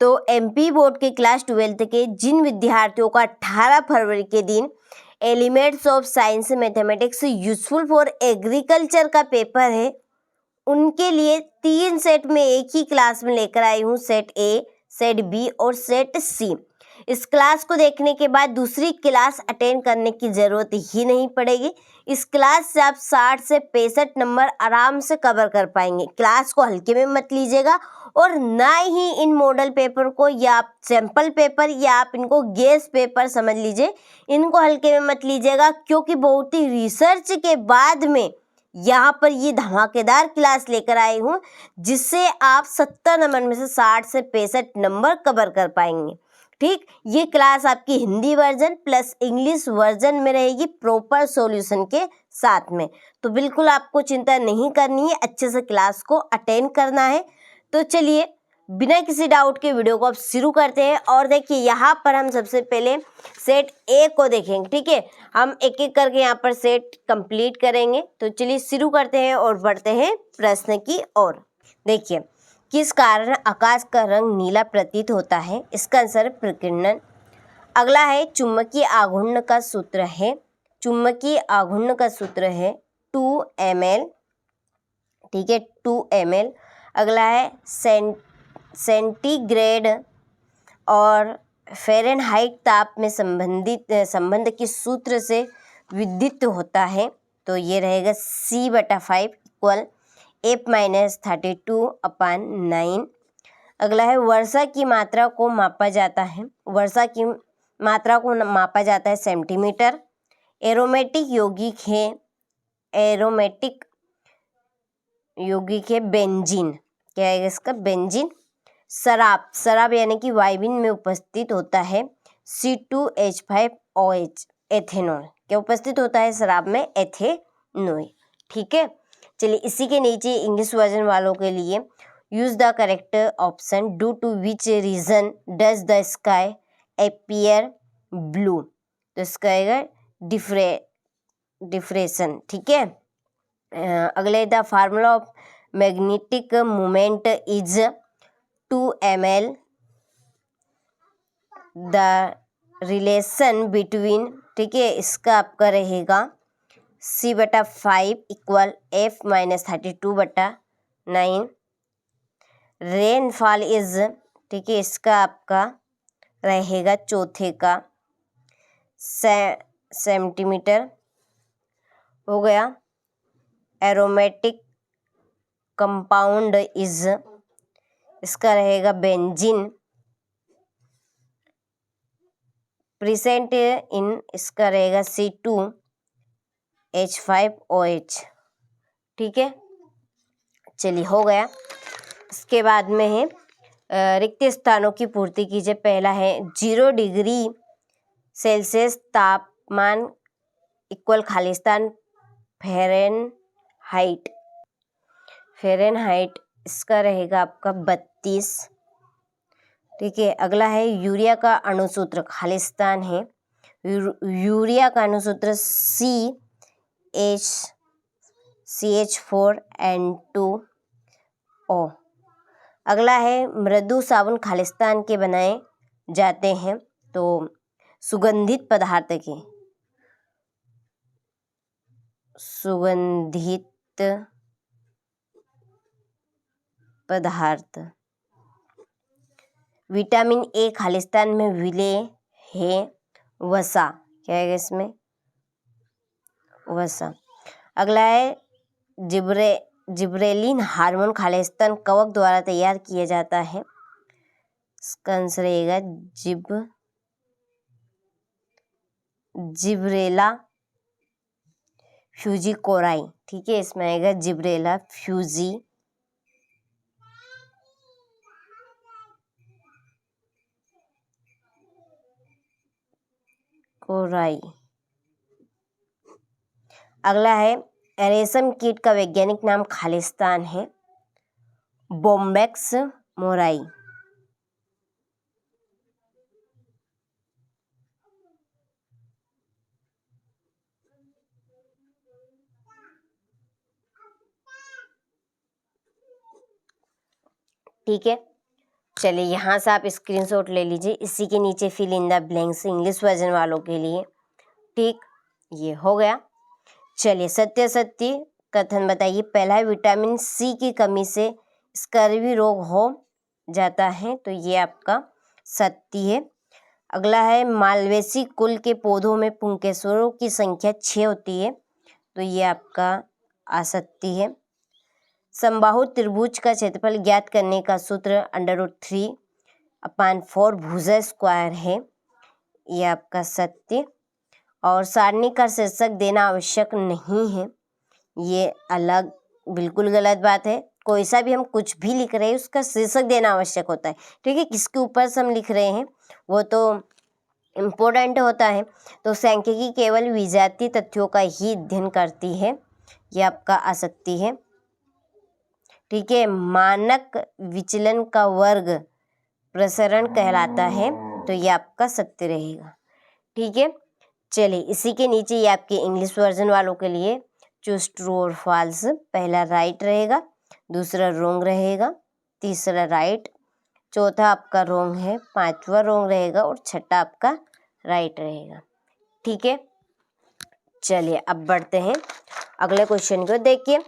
तो MP board के class 12th के जिन विद्यार्थियों का 18 फरवरी के दिन elements of science mathematics useful for agriculture का पेपर है, उनके लिए 3 सेट में एक ही क्लास में लेकर आई हूँ, सेट ए, सेट बी और सेट सी। इस क्लास को देखने के बाद दूसरी क्लास अटेंड करने की ज़रूरत ही नहीं पड़ेगी। इस क्लास से आप 60 से 65 नंबर आराम से कवर कर पाएंगे। क्लास को हल्के में मत लीजिएगा और ना ही इन मॉडल पेपर को या आप सैम्पल पेपर या आप इनको गेस पेपर समझ लीजिए, इनको हल्के में मत लीजिएगा, क्योंकि बहुत ही रिसर्च के बाद में यहाँ पर ये धमाकेदार क्लास लेकर आई हूँ जिससे आप 70 नंबर में से 60 से 65 नंबर कवर कर पाएंगे। ठीक, ये क्लास आपकी Hindi version plus English version में रहेगी प्रॉपर सॉल्यूशन के साथ में, तो बिल्कुल आपको चिंता नहीं करनी है, अच्छे से क्लास को अटेंड करना है। तो चलिए बिना किसी डाउट के वीडियो को अब शुरू करते हैं। और देखिए यहाँ पर हम सबसे पहले सेट ए को देखेंगे। ठीक है, हम एक एक करके यहाँ पर सेट कंप्लीट करेंगे। तो चलिए शुरू करते हैं और बढ़ते हैं प्रश्न की ओर। देखिए, किस कारण आकाश का रंग नीला प्रतीत होता है? इसका आंसर प्रकीर्णन। अगला है चुंबकीय आघूर्ण का सूत्र है, चुंबकीय आघूर्ण का सूत्र है 2ml। ठीक है, 2ml। अगला है सेंटीग्रेड और फ़ारेनहाइट ताप में संबंध किस सूत्र से विदित होता है? तो ये रहेगा C/5 इक्वल F-32/9। अगला है वर्षा की मात्रा को मापा जाता है, वर्षा की मात्रा को मापा जाता है सेंटीमीटर। एरोमेटिक यौगिक है बेंजीन। क्या है इसका? बेंजीन। शराब यानी कि वाइन में उपस्थित होता है C2H5OH एथेनॉल। क्या उपस्थित होता है शराब में? एथेनॉल। ठीक है, चलिए इसी के नीचे इंग्लिश वर्जन वालों के लिए use the correct option. Due to which reason does the sky appear blue? तो इसका आएगा डिफ्रेशन। ठीक है, अगले the formula of magnetic moment is 2ml। The relation between, ठीक है, इसका आपका रहेगा C/5 equal F-32/9। Rainfall is, ठीक है, इसका आपका रहेगा चौथे का सेंटीमीटर हो गया। एरोमेटिक कंपाउंड इज, इसका रहेगा बेंजीन। प्रेजेंट इन, इसका रहेगा C2H5OH। ठीक है, चलिए हो गया। इसके बाद में है रिक्त स्थानों की पूर्ति कीजिए। पहला है 0 डिग्री सेल्सियस तापमान इक्वल खालिस्तान फ़ारेनहाइट, इसका रहेगा आपका 32। ठीक है, अगला है यूरिया का अणुसूत्र, खालिस्तान है, यूरिया का अणुसूत्र CH4N2O। अगला है मृदु साबुन खालिस्तान के बनाए जाते हैं, तो सुगंधित पदार्थ के, सुगंधित पदार्थ। विटामिन ए खालिस्तान में विलय है वसा। क्या है इसमें? वसा। अगला है जिब्रेलिन हार्मोन खालिस्तान कवक द्वारा तैयार किया जाता है, इसका आंसर रहेगा जिब्रेला फ्यूजिकोराई। ठीक है, इसमें आएगा जिब्रेला फ्यूजिकोराई। अगला है रेशम कीट का वैज्ञानिक नाम खालिस्तान है, बोम्बैक्स मोराई। ठीक है, चलिए यहाँ से आप स्क्रीनशॉट ले लीजिए। इसी के नीचे fill in the blanks English version वालों के लिए। ठीक, ये हो गया। चलिए सत्य सत्य कथन बताइए। पहला है विटामिन सी की कमी से स्कर्वी रोग हो जाता है, तो ये आपका सत्य है। अगला है मालवेसी कुल के पौधों में पुंकेसरों की संख्या 6 होती है, तो ये आपका असत्य है। समबाहु त्रिभुज का क्षेत्रफल ज्ञात करने का सूत्र √3/4 भुजा स्क्वायर है, ये आपका सत्य। और सारणी का शीर्षक देना आवश्यक नहीं है, ये अलग बिल्कुल गलत बात है। कोई सा भी हम कुछ भी लिख रहे हैं उसका शीर्षक देना आवश्यक होता है। ठीक है, किसके ऊपर से हम लिख रहे हैं वो तो इम्पोर्टेंट होता है। तो सांख्यिकी केवल विजातीय तथ्यों का ही अध्ययन करती है, ये आपका असत्य है। ठीक है, मानक विचलन का वर्ग प्रसरण कहलाता है, तो ये आपका सत्य रहेगा। ठीक है, चलिए इसी के नीचे ये आपके इंग्लिश वर्जन वालों के लिए चूज ट्रू और फॉल्स। पहला राइट रहेगा, दूसरा रोंग रहेगा, तीसरा राइट, चौथा आपका रोंग है, पांचवा रोंग रहेगा और छठा आपका राइट रहेगा। ठीक है, चलिए अब बढ़ते हैं अगले क्वेश्चन को। देखिए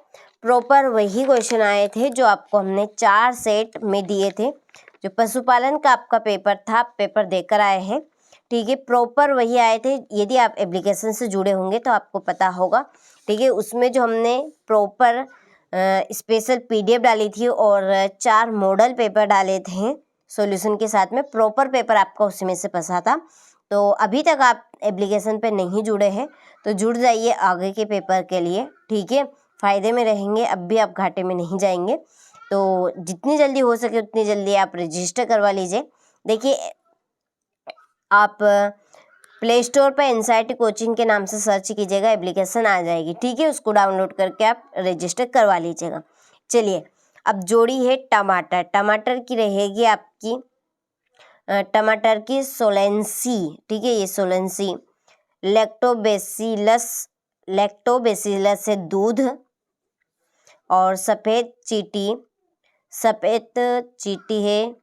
प्रॉपर वही क्वेश्चन आए थे जो आपको हमने 4 सेट में दिए थे, जो पशुपालन का आपका पेपर था, पेपर देकर आए हैं। ठीक है, प्रॉपर वही आए थे। यदि आप एप्लीकेशन से जुड़े होंगे तो आपको पता होगा। ठीक है, उसमें जो हमने प्रॉपर स्पेशल PDF डाली थी और 4 मॉडल पेपर डाले थे सॉल्यूशन के साथ में, प्रॉपर पेपर आपका उसी में से फंसा था। तो अभी तक आप एप्लीकेशन पे नहीं जुड़े हैं तो जुड़ जाइए आगे के पेपर के लिए। ठीक है, फ़ायदे में रहेंगे, अब भी आप घाटे में नहीं जाएंगे। तो जितनी जल्दी हो सके उतनी जल्दी आप रजिस्टर करवा लीजिए। देखिए आप प्ले स्टोर पर NCERT कोचिंग के नाम से सर्च कीजिएगा, एप्लीकेशन आ जाएगी। ठीक है, उसको डाउनलोड करके आप रजिस्टर करवा लीजिएगा। चलिए अब जोड़ी है टमाटर। टमाटर की रहेगी आपकी टमाटर की सोलेंसी। ठीक है, ये सोलेंसी लैक्टोबैसिलस है दूध, और सफ़ेद चींटी है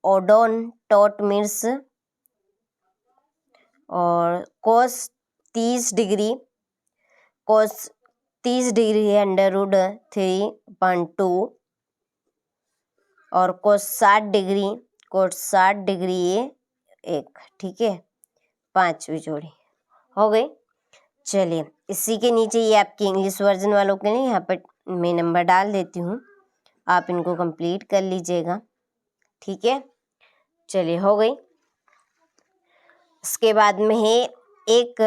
ओडोंटोमिर्स, और कोस 30 डिग्री है √3.2, और कोस 60 डिग्री ये 1। ठीक है, 5वीं जोड़ी हो गई। चलिए इसी के नीचे ये आपके इंग्लिश वर्जन वालों के लिए यहाँ पर मैं नंबर डाल देती हूँ, आप इनको कंप्लीट कर लीजिएगा। ठीक है, चलिए हो गई। इसके बाद में है एक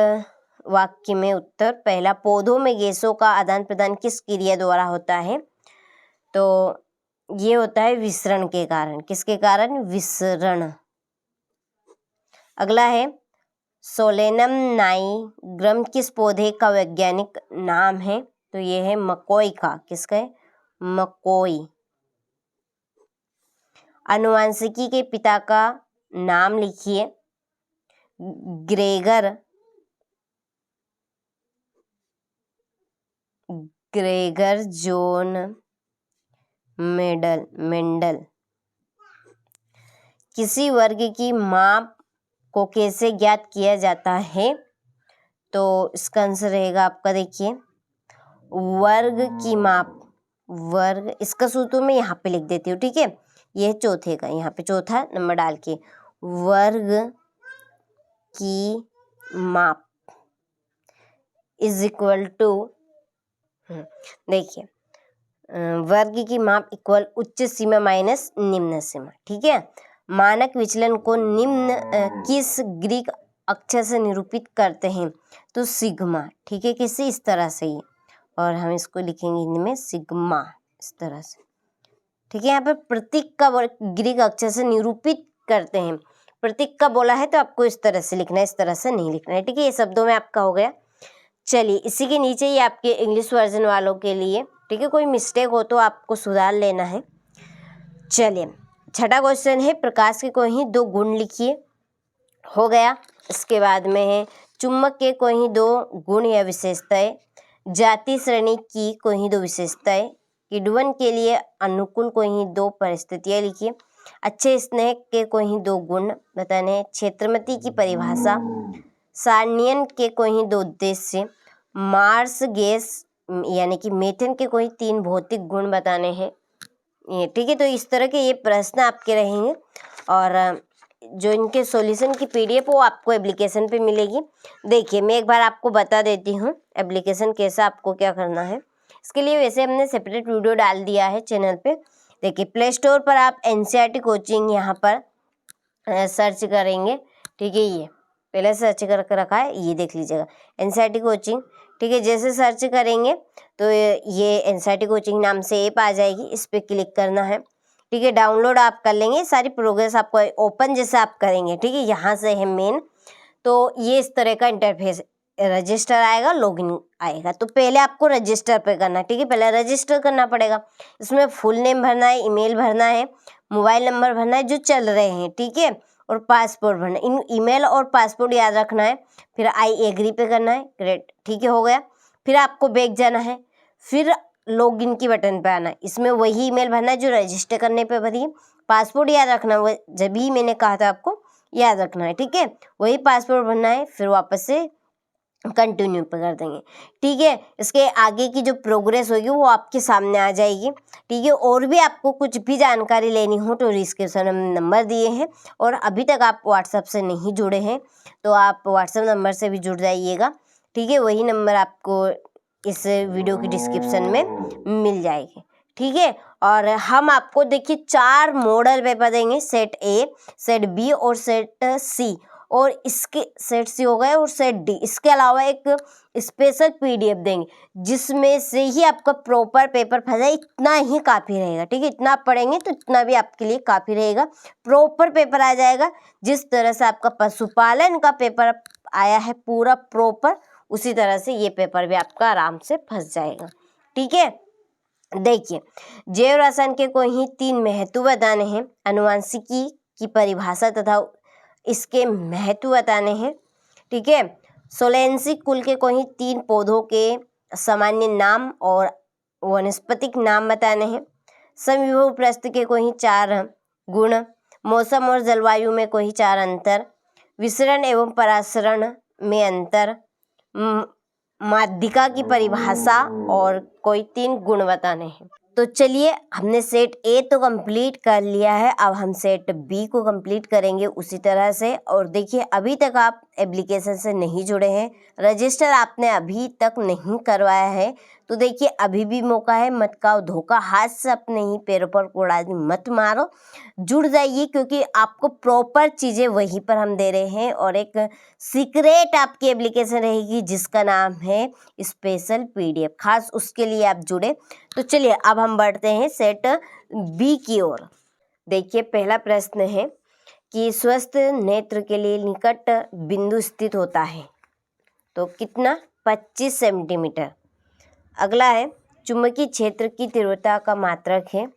वाक्य में उत्तर। पहला, पौधों में गैसों का आदान प्रदान किस क्रिया द्वारा होता है? तो ये होता है विसरण के कारण। किसके कारण? विसरण। अगला है सोलेनम नाइग्रम किस पौधे का वैज्ञानिक नाम है? तो ये है मकोई का। किसका है? मकोई। आनुवंशिकी के पिता का नाम लिखिए। Gregor John Mendel. किसी वर्ग की माप को कैसे ज्ञात किया जाता है? तो इसका आंसर रहेगा आपका, देखिए वर्ग की माप। वर्ग, इसका सूत्र मैं यहाँ पे लिख देती हूँ। ठीक है, यह चौथे का, यहाँ पे चौथा नंबर डाल के, वर्ग की माप इज इक्वल टू, देखिए वर्ग की माप इक्वल उच्च सीमा माइनस निम्न सीमा। ठीक है, मानक विचलन को निम्न किस ग्रीक अक्षर से निरूपित करते हैं? तो सिग्मा। ठीक है, किसी इस तरह से ही, और हम इसको लिखेंगे हिंदी में सिग्मा, इस तरह से। ठीक है, यहाँ पर प्रतीक का ग्रीक अक्षर से निरूपित करते हैं। प्रतीक का बोला है तो आपको इस तरह से लिखना है, इस तरह से नहीं लिखना है। ठीक है, ये शब्दों में आपका हो गया। चलिए इसी के नीचे ये आपके इंग्लिश वर्जन वालों के लिए। ठीक है, कोई मिस्टेक हो तो आपको सुधार लेना है। चलिए छठा क्वेश्चन है, प्रकाश के कोई 2 गुण लिखिए। हो गया। इसके बाद में है चुंबक के कोई 2 गुण या विशेषताएं। जाति श्रेणी की कोई 2 विशेषताएं। किण्वन के लिए अनुकूल कोई ही 2 परिस्थितियाँ लिखिए। अच्छे स्नेह के कोई ही 2 गुण बताने हैं। क्षेत्रमती की परिभाषा, सार्नियन के कोई ही 2 उद्देश्य, मार्स गैस यानी कि मीथेन के कोई 3 भौतिक गुण बताने हैं। ये ठीक है, तो इस तरह के ये प्रश्न आपके रहेंगे और जो इनके सॉल्यूशन की पीडीएफ वो आपको एप्लीकेशन पे मिलेगी। देखिए मैं एक बार आपको बता देती हूँ एप्लीकेशन कैसा आपको क्या करना है। इसके लिए वैसे हमने सेपरेट वीडियो डाल दिया है चैनल पे। देखिए प्ले स्टोर पर आप एनसीईआरटी कोचिंग यहाँ पर सर्च करेंगे। ठीक है, ये पहले सर्च करके रखा है, ये देख लीजिएगा एनसीईआरटी कोचिंग। ठीक है, जैसे सर्च करेंगे तो ये एनसीईआरटी कोचिंग नाम से ऐप आ जाएगी, इस पर क्लिक करना है। ठीक है, डाउनलोड आप कर लेंगे, सारी प्रोग्रेस आपको ओपन जैसे आप करेंगे। ठीक है, यहाँ से है मेन, तो ये इस तरह का इंटरफेस, रजिस्टर आएगा, लॉगिन आएगा। तो पहले आपको रजिस्टर पे करना है। ठीक है, पहले रजिस्टर करना पड़ेगा। इसमें फुल नेम भरना है, ईमेल भरना है, मोबाइल नंबर भरना है जो चल रहे हैं। ठीक है, और पासपोर्ट भरना है। इन ईमेल और पासपोर्ट याद रखना है। फिर आई एग्री पे करना है, ग्रेट। ठीक है, हो गया। फिर आपको बैक जाना है, फिर लॉगिन की बटन पे आना है। इसमें वही ईमेल भरना है जो रजिस्टर करने पे भरी। पासपोर्ट याद रखना, वो जब भी मैंने कहा था आपको याद रखना है। ठीक है, वही पासपोर्ट भरना है, फिर वापस से कंटिन्यू पे कर देंगे। ठीक है, इसके आगे की जो प्रोग्रेस होगी वो आपके सामने आ जाएगी। ठीक है, और भी आपको कुछ भी जानकारी लेनी हो तो डिस्क्रिप्शन में नंबर दिए हैं, और अभी तक आप व्हाट्सएप से नहीं जुड़े हैं तो आप व्हाट्सएप नंबर से भी जुड़ जाइएगा। ठीक है, वही नंबर आपको इस वीडियो की डिस्क्रिप्शन में मिल जाएगी। ठीक है, और हम आपको देखिए 4 मॉडल पेपर देंगे, सेट ए, सेट बी और सेट सी, और इसके सेट सी हो गए और सेट डी। इसके अलावा एक स्पेशल पीडीएफ देंगे जिसमें से ही आपका प्रॉपर पेपर फंस जाए, इतना ही काफ़ी रहेगा। ठीक है, इतना आप पढ़ेंगे तो इतना भी आपके लिए काफ़ी रहेगा, प्रॉपर पेपर आ जाएगा। जिस तरह से आपका पशुपालन का पेपर आया है पूरा प्रॉपर, उसी तरह से ये पेपर भी आपका आराम से फंस जाएगा। ठीक है, देखिए जैव रसायन के कोई ही 3 महत्व बताने हैं, आनुवंशिकी की परिभाषा तथा इसके महत्व बताने हैं। ठीक है, सोलेंसी कुल के कोई 3 पौधों के सामान्य नाम और वनस्पतिक नाम बताने हैं। समविभव प्रस्थ के कोई 4 गुण, मौसम और जलवायु में कोई 4 अंतर, विसरण एवं परासरण में अंतर, माध्यिका की परिभाषा और कोई 3 गुण बताने हैं। तो चलिए हमने सेट ए तो कंप्लीट कर लिया है, अब हम सेट बी को कंप्लीट करेंगे उसी तरह से। और देखिए अभी तक आप एप्लीकेशन से नहीं जुड़े हैं, रजिस्टर आपने अभी तक नहीं करवाया है, तो देखिए अभी भी मौका है, मत खाओ धोखा, हाथ से अपने ही पैरों पर कुड़ानी मत मारो, जुड़ जाइए, क्योंकि आपको प्रॉपर चीज़ें वहीं पर हम दे रहे हैं। और एक सीक्रेट आपकी एप्लीकेशन रहेगी जिसका नाम है स्पेशल पीडीएफ, खास उसके लिए आप जुड़े। तो चलिए अब हम बढ़ते हैं सेट बी की ओर। देखिए पहला प्रश्न है कि स्वस्थ नेत्र के लिए निकट बिंदु स्थित होता है, तो कितना, 25 सेंटीमीटर। अगला है चुंबकीय क्षेत्र की तीव्रता का मात्रक है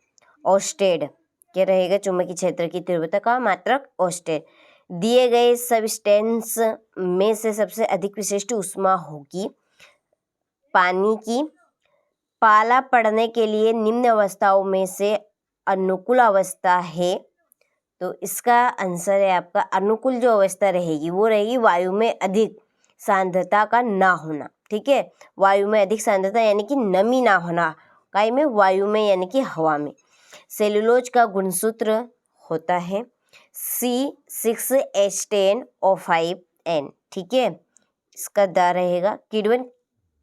ओस्टेड, क्या रहेगा, चुंबकीय क्षेत्र की तीव्रता का मात्रक ओस्टेड। दिए गए सब्सटेंस में से सबसे अधिक विशिष्ट ऊष्मा होगी पानी की। पाला पड़ने के लिए निम्न अवस्थाओं में से अनुकूल अवस्था है, तो इसका आंसर है आपका अनुकूल जो अवस्था रहेगी वो रहेगी वायु में अधिक सांद्रता का ना होना। ठीक है, वायु में अधिक सांद्रता यानी कि नमी ना होना, काय में, वायु में यानी कि हवा में। सेलुलोज का गुणसूत्र होता है C6H10O5N। ठीक है, इसका दा रहेगा। किण्वन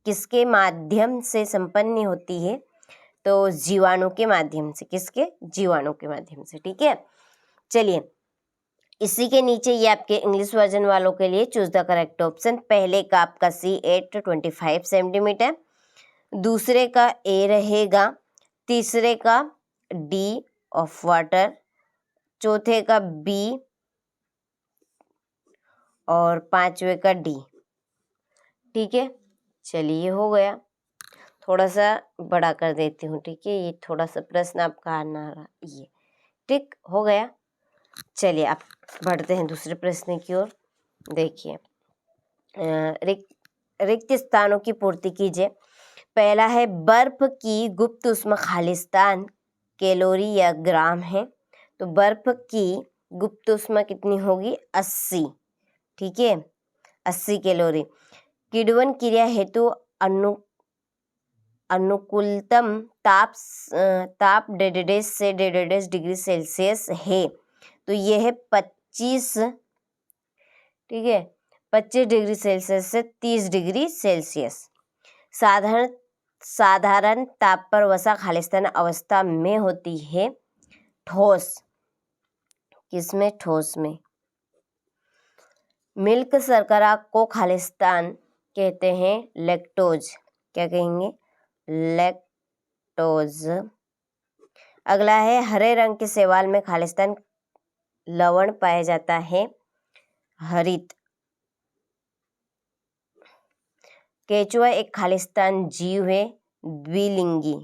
किसके माध्यम से संपन्न होती है, तो जीवाणु के माध्यम से, किसके, जीवाणु के माध्यम से। ठीक है, चलिए इसी के नीचे ये आपके इंग्लिश वर्जन वालों के लिए चूज द करेक्ट ऑप्शन। पहले का आपका C8 25 सेंटीमीटर, दूसरे का ए रहेगा, तीसरे का डी ऑफ वाटर, चौथे का बी और 5वें का डी। ठीक है, चलिए हो गया, थोड़ा सा बड़ा कर देती हूँ। ठीक है, ये थोड़ा सा प्रश्न आपका आना रहा, ये ठीक हो गया। चलिए आप बढ़ते हैं दूसरे प्रश्न की ओर। देखिए रिक्त स्थानों की पूर्ति कीजिए। पहला है बर्फ की गुप्त ऊष्मा खालिस्तान कैलोरी या ग्राम है। तो बर्फ की गुप्त ऊष्मा कितनी होगी? 80। ठीक है, 80 कैलोरी। किण्वन क्रिया हेतु अनुकूलतम ताप 1.5 से 1.5 डिग्री सेल्सियस है। तो ये है 25, ठीक है, 25 डिग्री सेल्सियस से 30 डिग्री सेल्सियस। साधारण ताप पर वसा खालिस्तान अवस्था में होती है। ठोस, किसमें? ठोस में। मिल्क शर्करा को खालिस्तान कहते हैं लैक्टोज। क्या कहेंगे? लैक्टोज। अगला है हरे रंग के शैवाल में खालिस्तान लवण पाया जाता है, हरित। केचुआ एक खालिस्तान जीव है, द्विलिंगी।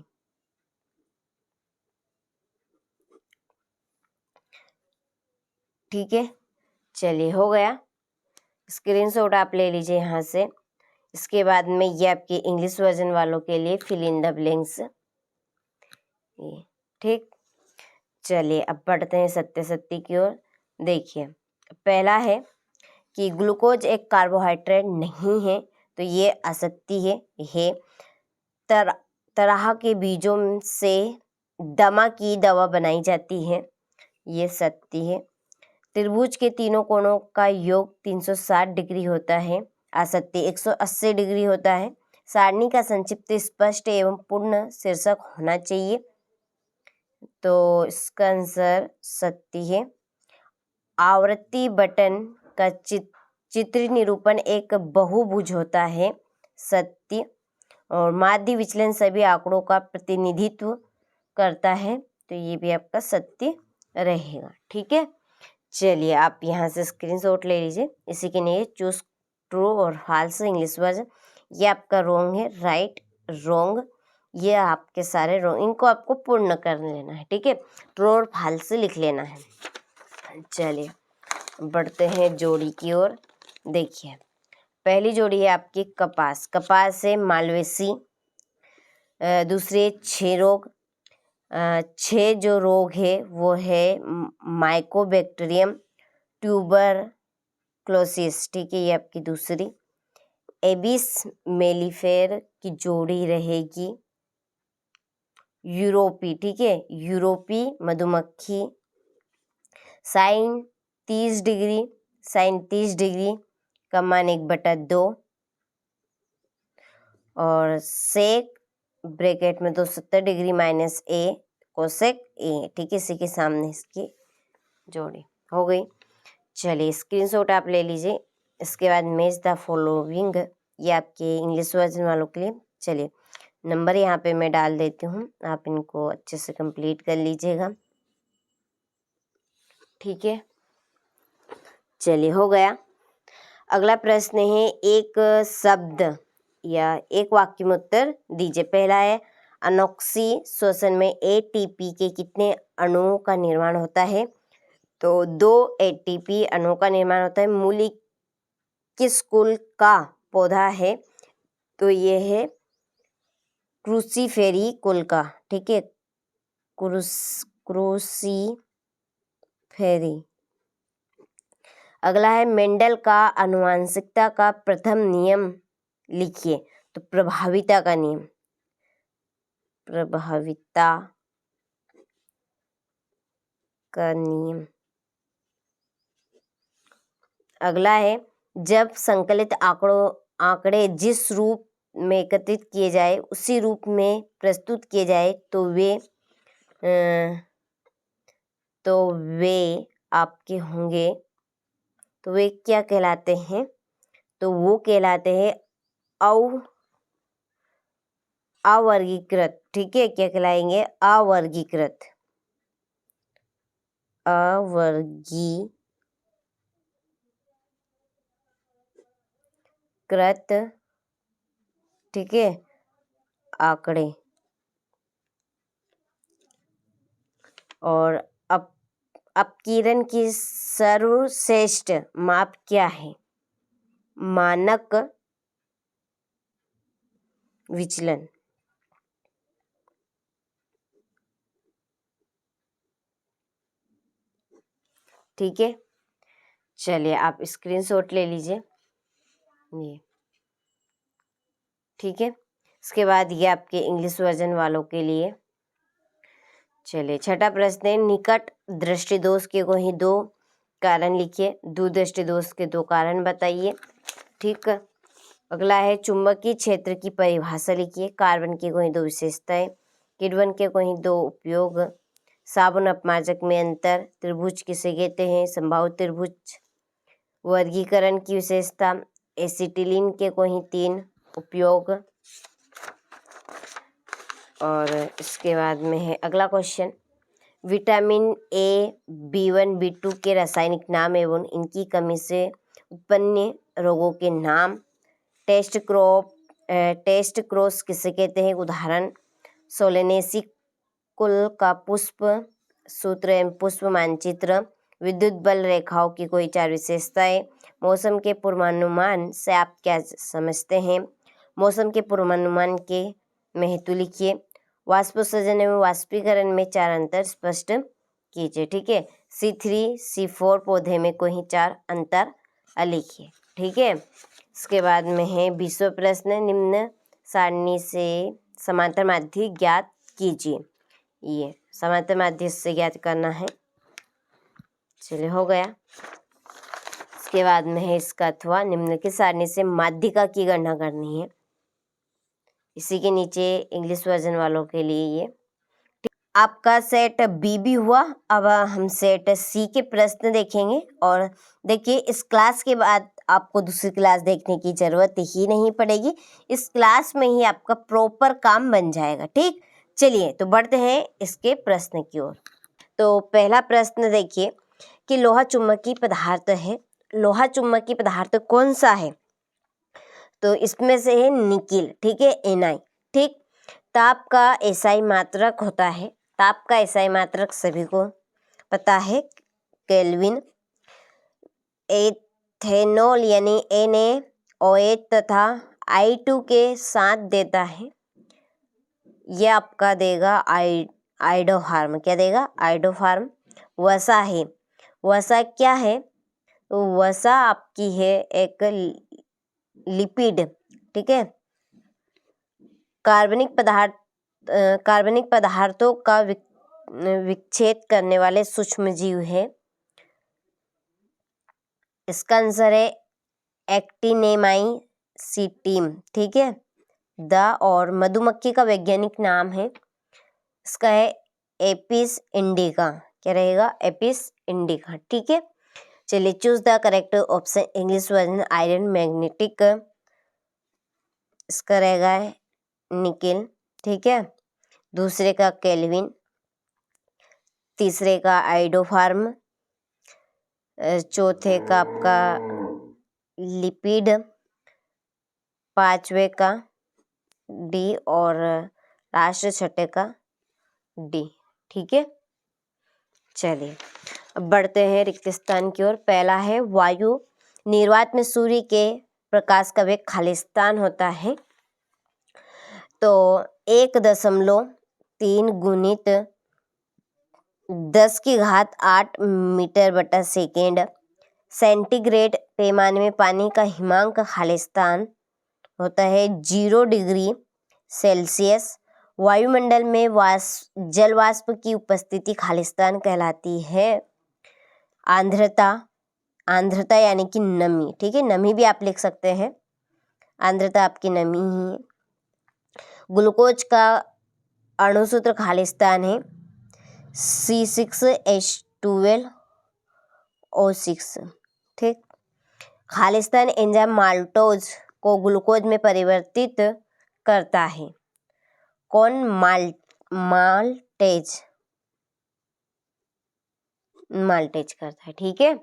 ठीक है, चलिए हो गया। स्क्रीनशॉट आप ले लीजिए यहाँ से। इसके बाद में ये आपके इंग्लिश वर्जन वालों के लिए फिल इन द ब्लैंक्स। ठीक, चलिए अब बढ़ते हैं सत्य की ओर। देखिए, पहला है कि ग्लूकोज एक कार्बोहाइड्रेट नहीं है, तो ये असत्य है। तरह के बीजों से दमा की दवा बनाई जाती है, ये सत्य है। त्रिभुज के तीनों कोणों का योग 360 डिग्री होता है, असत्य। 180 डिग्री होता है। सारणी का संक्षिप्त, स्पष्ट एवं पूर्ण शीर्षक होना चाहिए, तो इसका आंसर सत्य है। आवृत्ति बटन का चित्र निरूपण एक बहुभुज होता है, सत्य। और माध्य विचलन सभी आंकड़ों का प्रतिनिधित्व करता है, तो ये भी आपका सत्य रहेगा। ठीक है, चलिए आप यहाँ से स्क्रीनशॉट ले लीजिए। इसी के लिए चूज ट्रू और फॉल्स इंग्लिश वर्जन। ये आपका रॉन्ग है, राइट, रॉन्ग, ये आपके सारे रॉन्ग। इनको आपको पूर्ण कर लेना है। ठीक है, ट्रू और फॉल्स लिख लेना है। चलिए बढ़ते हैं जोड़ी की ओर। देखिए, पहली जोड़ी है आपकी कपास। कपास है मालवेसी। दूसरे 6 रोग। 6 जो रोग है वो है माइकोबैक्टीरियम ट्यूबरक्लोसिस। ठीक है, ये आपकी दूसरी। एबिस मेलिफेर की जोड़ी रहेगी यूरोपी। ठीक है, यूरोपी मधुमक्खी। साइन 30 डिग्री, साइन 30 डिग्री का मान 1/2। और सेक ब्रैकेट में 270 डिग्री माइनस ए कोसेक ए। ठीक है, इसी के सामने इसकी जोड़ी हो गई। चलिए स्क्रीनशॉट आप ले लीजिए। इसके बाद मैच द फॉलोइंग, ये आपके इंग्लिश वर्जन वालों के लिए। चलिए नंबर यहाँ पे मैं डाल देती हूँ, आप इनको अच्छे से कंप्लीट कर लीजिएगा। ठीक है, चलिए हो गया। अगला प्रश्न है, एक शब्द या एक वाक्य में उत्तर दीजिए। पहला है अनोक्सी श्वसन में एटीपी के कितने अणुओं का निर्माण होता है? तो 2 एटीपी अणुओं का निर्माण होता है। मूली किस कुल का पौधा है? तो ये है क्रूसीफेरी कुल का। ठीक है, क्रूसीफेरी। अगला है मेंडल का आनुवंशिकता का प्रथम नियम लिखिए। तो प्रभाविता का नियम, प्रभाविता का नियम। अगला है जब संकलित आंकड़े जिस रूप में एकत्रित किए जाए उसी रूप में प्रस्तुत किए जाए तो वे आपके होंगे, तो वे क्या कहलाते हैं? तो वो कहलाते हैं अवर्गीकृत। ठीक है, क्या कहलाएंगे? अवर्गीकृत, अवर्गीकृत। ठीक है, आंकड़े। और अपकिरण की सर्वश्रेष्ठ माप क्या है? मानक विचलन। ठीक है, चलिए आप स्क्रीनशॉट ले लीजिए ये, ठीक है। इसके बाद ये आपके इंग्लिश वर्जन वालों के लिए। चलिए छठा प्रश्न है, निकट दृष्टि दोष के कोई दो कारण लिखिए, दूर दृष्टि दोष के दो कारण बताइए, ठीक। अगला है चुंबकीय क्षेत्र की परिभाषा लिखिए, कार्बन की कोई दो विशेषताएं, किण्वन के कोई दो उपयोग, साबुन अपमार्जक में अंतर, त्रिभुज किसे कहते हैं, संभाव्य त्रिभुज, वर्गीकरण की विशेषता, एसिटिलीन के कोई तीन उपयोग। और इसके बाद में है अगला question, vitamin A, B1, B2 के रासायनिक नाम एवं इनकी कमी से उत्पन्न रोगों के नाम, टेस्ट क्रॉस किसे कहते हैं, उदाहरण, सोलेनेसी कुल का पुष्प सूत्र एवं पुष्प मानचित्र, विद्युत बल रेखाओं की कोई चार विशेषताएं, मौसम के पूर्वानुमान से आप क्या समझते हैं, मौसम के पूर्वानुमान के महत्व लिखिए, वाष्पोत्सर्जन एवं वाष्पीकरण में चार अंतर स्पष्ट कीजिए, ठीक है। C3 C4 पौधे में कोई चार अंतर लिखिए, ठीक है। इसके बाद में है 20वां प्रश्न, निम्न सारणी से समांतर माध्य ज्ञात कीजिए, ये समांतर माध्य से ज्ञात करना है। चलिए हो गया। इसके बाद में है इसका अथवा निम्न की सारणी से माध्यिका की गणना करनी है, इसी के नीचे इंग्लिश वर्जन वालों के लिए ये। आपका सेट बी भी हुआ, अब हम सेट सी के प्रश्न देखेंगे। और देखिए इस क्लास के बाद आपको दूसरी क्लास देखने की जरूरत ही नहीं पड़ेगी, इस क्लास में ही आपका प्रॉपर काम बन जाएगा, ठीक। चलिए तो बढ़ते हैं इसके प्रश्न की ओर। तो पहला प्रश्न देखिए कि लोहा चुंबकीय पदार्थ है, लोहा चुंबकीय पदार्थ कौन सा है, तो इसमें से है निकिल, ठीक है, Ni, ठीक। ताप का एसआई मात्रक होता है, ताप का एसआई मात्रक सभी को पता है, केल्विन। एथेनॉल यानी NaOH तथा I2 के साथ देता है, ये आपका देगा आइडोफार्म, क्या देगा, आइडोफार्म। वसा है, वसा क्या है, तो वसा आपकी है एक लिपिड, ठीक है। कार्बनिक पदार्थों का विच्छेद करने वाले सूक्ष्म जीव है, इसका आंसर है एक्टिनेमाइसीटीम, ठीक है। द और मधुमक्खी का वैज्ञानिक नाम है, इसका है एपिस इंडिका, क्या रहेगा, एपिस इंडिका, ठीक है। चलिए choose the correct option, English version iron magnetic, इसका रहेगा निकिल, ठीक है। दूसरे का केल्विन, तीसरे का आइडोफार्म, चौथे का आपका लिपिड, पांचवे का डी और लास्ट छठे का डी, ठीक है। चलिए अब बढ़ते हैं रिक्त स्थान की ओर। पहला है वायु निर्वात में सूर्य के प्रकाश का वेग खालिस्तान होता है, तो 1.3 गुणित 10⁸ मीटर बटा सेकेंड, सेंटीग्रेड पैमाने में पानी का हिमांक खालिस्तान होता है 0 डिग्री सेल्सियस। वायुमंडल में जल वाष्प की उपस्थिति खालिस्तान कहलाती है। आर्द्रता यानी कि नमी, ठीक है, नमी भी आप लिख सकते हैं, आर्द्रता आपकी नमी ही है। ग्लूकोज का अणुसूत्र खालिस्तान है C6H12O6, ठीक। खालिस्तान एंजाइम माल्टोज को ग्लूकोज में परिवर्तित करता है, कौन, माल्टेज करता है, ठीक है।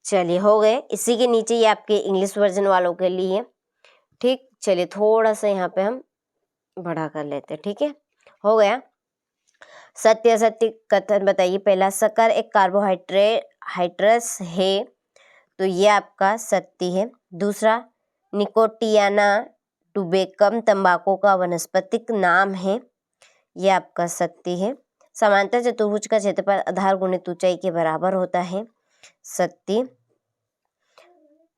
चलिए हो गए। इसी के नीचे ये आपके इंग्लिश वर्जन वालों के लिए, ठीक। चलिए थोड़ा सा यहाँ पे हम बढ़ा कर लेते हैं, ठीक है, हो गया। सत्य असत्य कथन बताइए। पहला, शक्कर एक कार्बोहाइड्रेट्स है, तो ये आपका सत्य है। दूसरा, निकोटियाना टुबेकम तंबाकू का वनस्पतिक नाम है, ये आपका सत्य है। समांतर चतुर्भुज का क्षेत्रफल आधार गुणित ऊंचाई के बराबर होता है, सत्ती।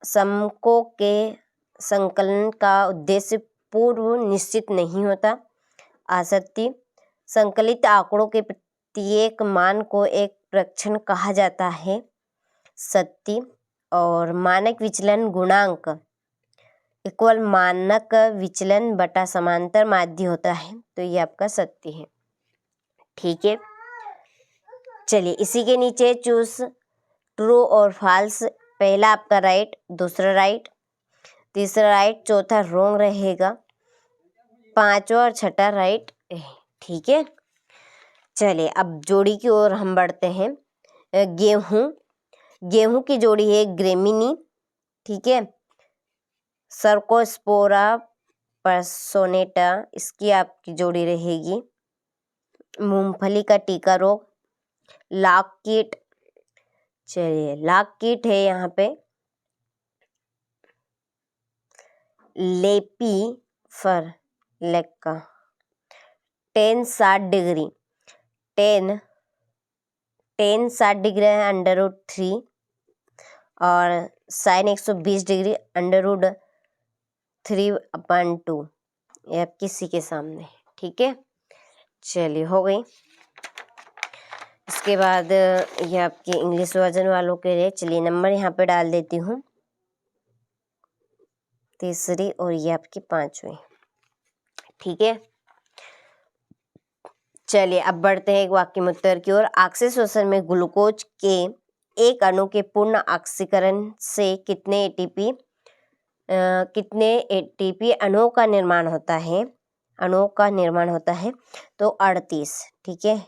समकों के संकलन का उद्देश्य पूर्व निश्चित नहीं होता। आसक्ति। संकलित आंकड़ों के प्रत्येक मान को एक प्रक्षण कहा जाता है। सत्ती। और मानक विचलन गुणांक इक्वल मानक विचलन बटा समांतर माध्य होता है, तो ये आपका सत्ती है। ठीक है, चलिए इसी के नीचे चूज ट्रू और फॉल्स। पहला आपका राइट, दूसरा राइट, तीसरा राइट, चौथा रॉन्ग रहेगा, पांचवा और छठा राइट। ठीक है, चलिए अब जोड़ी की ओर हम बढ़ते हैं। गेहूं की जोड़ी है ग्रेमिनी। ठीक है, सर्कोस्पोरा पर्सोनेटा इसकी आपकी जोड़ी रहेगी। मूंगफली का टीका रोग, लाख कीट। चलिए लाख कीट है यहाँ पे लेपी फर लेक्का। 10 60 डिग्री, 10 60 डिग्री है √3 और साइन 120 डिग्री √3/2। ये आप किसी के सामने। ठीक है, चलिए हो गई। इसके बाद ये आपके इंग्लिश वर्जन वालों के लिए, चलिए नंबर यहाँ पे डाल देती हूँ, तीसरी और ये आपकी पांचवी। ठीक है, चलिए अब बढ़ते हैं एक वाक्य में उत्तर की ओर। ऑक्सीजन शोषण में ग्लूकोज के एक अणु के पूर्ण ऑक्सीकरण से कितने एटीपी अणुओं का निर्माण होता है? तो 38। ठीक है,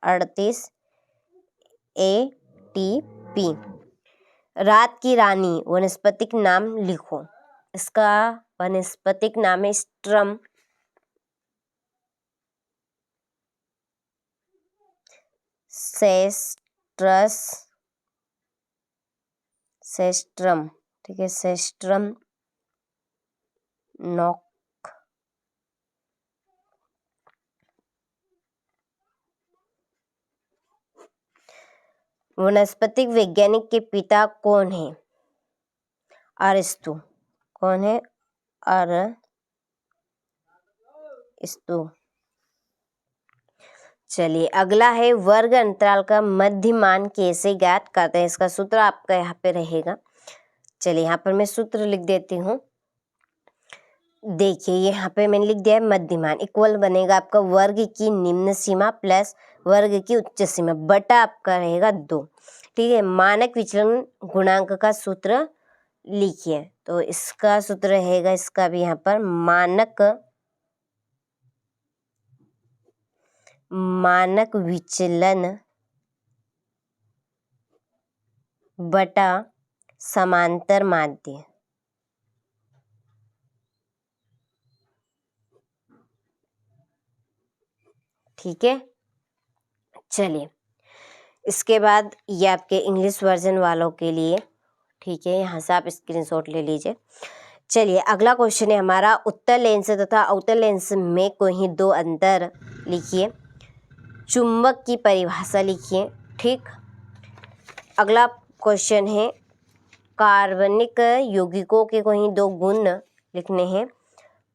38 एटीपी। रात की रानी वनस्पतिक नाम लिखो। इसका वनस्पतिक नाम है स्ट्रम सेस्ट्रम। ठीक है, सेस्ट्रम नॉक। वनस्पतिक वैज्ञानिक के पिता कौन है? अरिस्तु। कौन है? अरिस्तु। चलिए अगला है वर्ग अंतराल का मध्य मान कैसे ज्ञात करते हैं? इसका सूत्र आपका यहाँ पे रहेगा। चलिए यहाँ पर मैं सूत्र लिख देती हूँ। देखिए यहाँ पे मैंने लिख दिया है मध्यमान इक्वल बनेगा आपका वर्ग की निम्न सीमा प्लस वर्ग की उच्च सीमा बटा आपका रहेगा 2। ठीक है, मानक विचलन गुणांक का सूत्र लिखिए। तो इसका सूत्र रहेगा, इसका भी यहाँ पर मानक विचलन बटा समांतर माध्य। ठीक है, चलिए इसके बाद ये आपके इंग्लिश वर्जन वालों के लिए। ठीक है, यहाँ से आप स्क्रीनशॉट ले लीजिए। चलिए अगला क्वेश्चन है हमारा, उत्तल लेंस तथा अवतल लेंस में कोई दो अंतर लिखिए। चुंबक की परिभाषा लिखिए। ठीक, अगला क्वेश्चन है, कार्बनिक यौगिकों के कोई दो गुण लिखने हैं।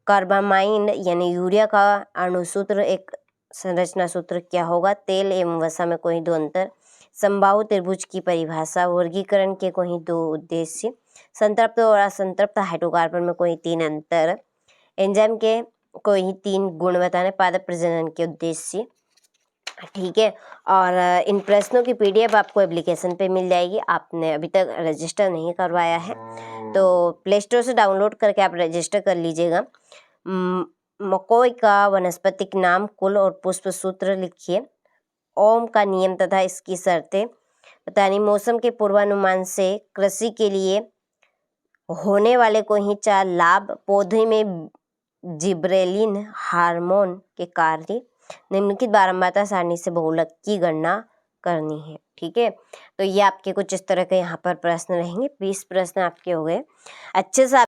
कार्बामाइन यानी यूरिया का अणुसूत्र एक संरचना सूत्र क्या होगा? तेल एवं वसा में कोई दो अंतर। समबाहु त्रिभुज की परिभाषा। वर्गीकरण के कोई दो उद्देश्य। संतृप्त और असंतृप्त हाइड्रोकार्बन में कोई 3 अंतर। एंजाइम के कोई 3 गुण बताने। पादप प्रजनन के उद्देश्य। ठीक है, और इन प्रश्नों की PDF आपको एप्लीकेशन पे मिल जाएगी। आपने अभी तक रजिस्टर नहीं करवाया है तो प्ले स्टोर से डाउनलोड करके आप रजिस्टर कर लीजिएगा। मकोई का वनस्पतिक नाम, कुल और पुष्प सूत्र लिखिए। ओम का नियम तथा इसकी शर्तें बतानी। मौसम के पूर्वानुमान से कृषि के लिए होने वाले कोई 4 लाभ। पौधे में जिब्रेलिन हार्मोन के कार्य। निम्नलिखित बारंबारता सारणी से बहुलक की गणना करनी है। ठीक है, तो ये आपके कुछ इस तरह के यहाँ पर प्रश्न रहेंगे। 20 प्रश्न आपके हो गए। अच्छे से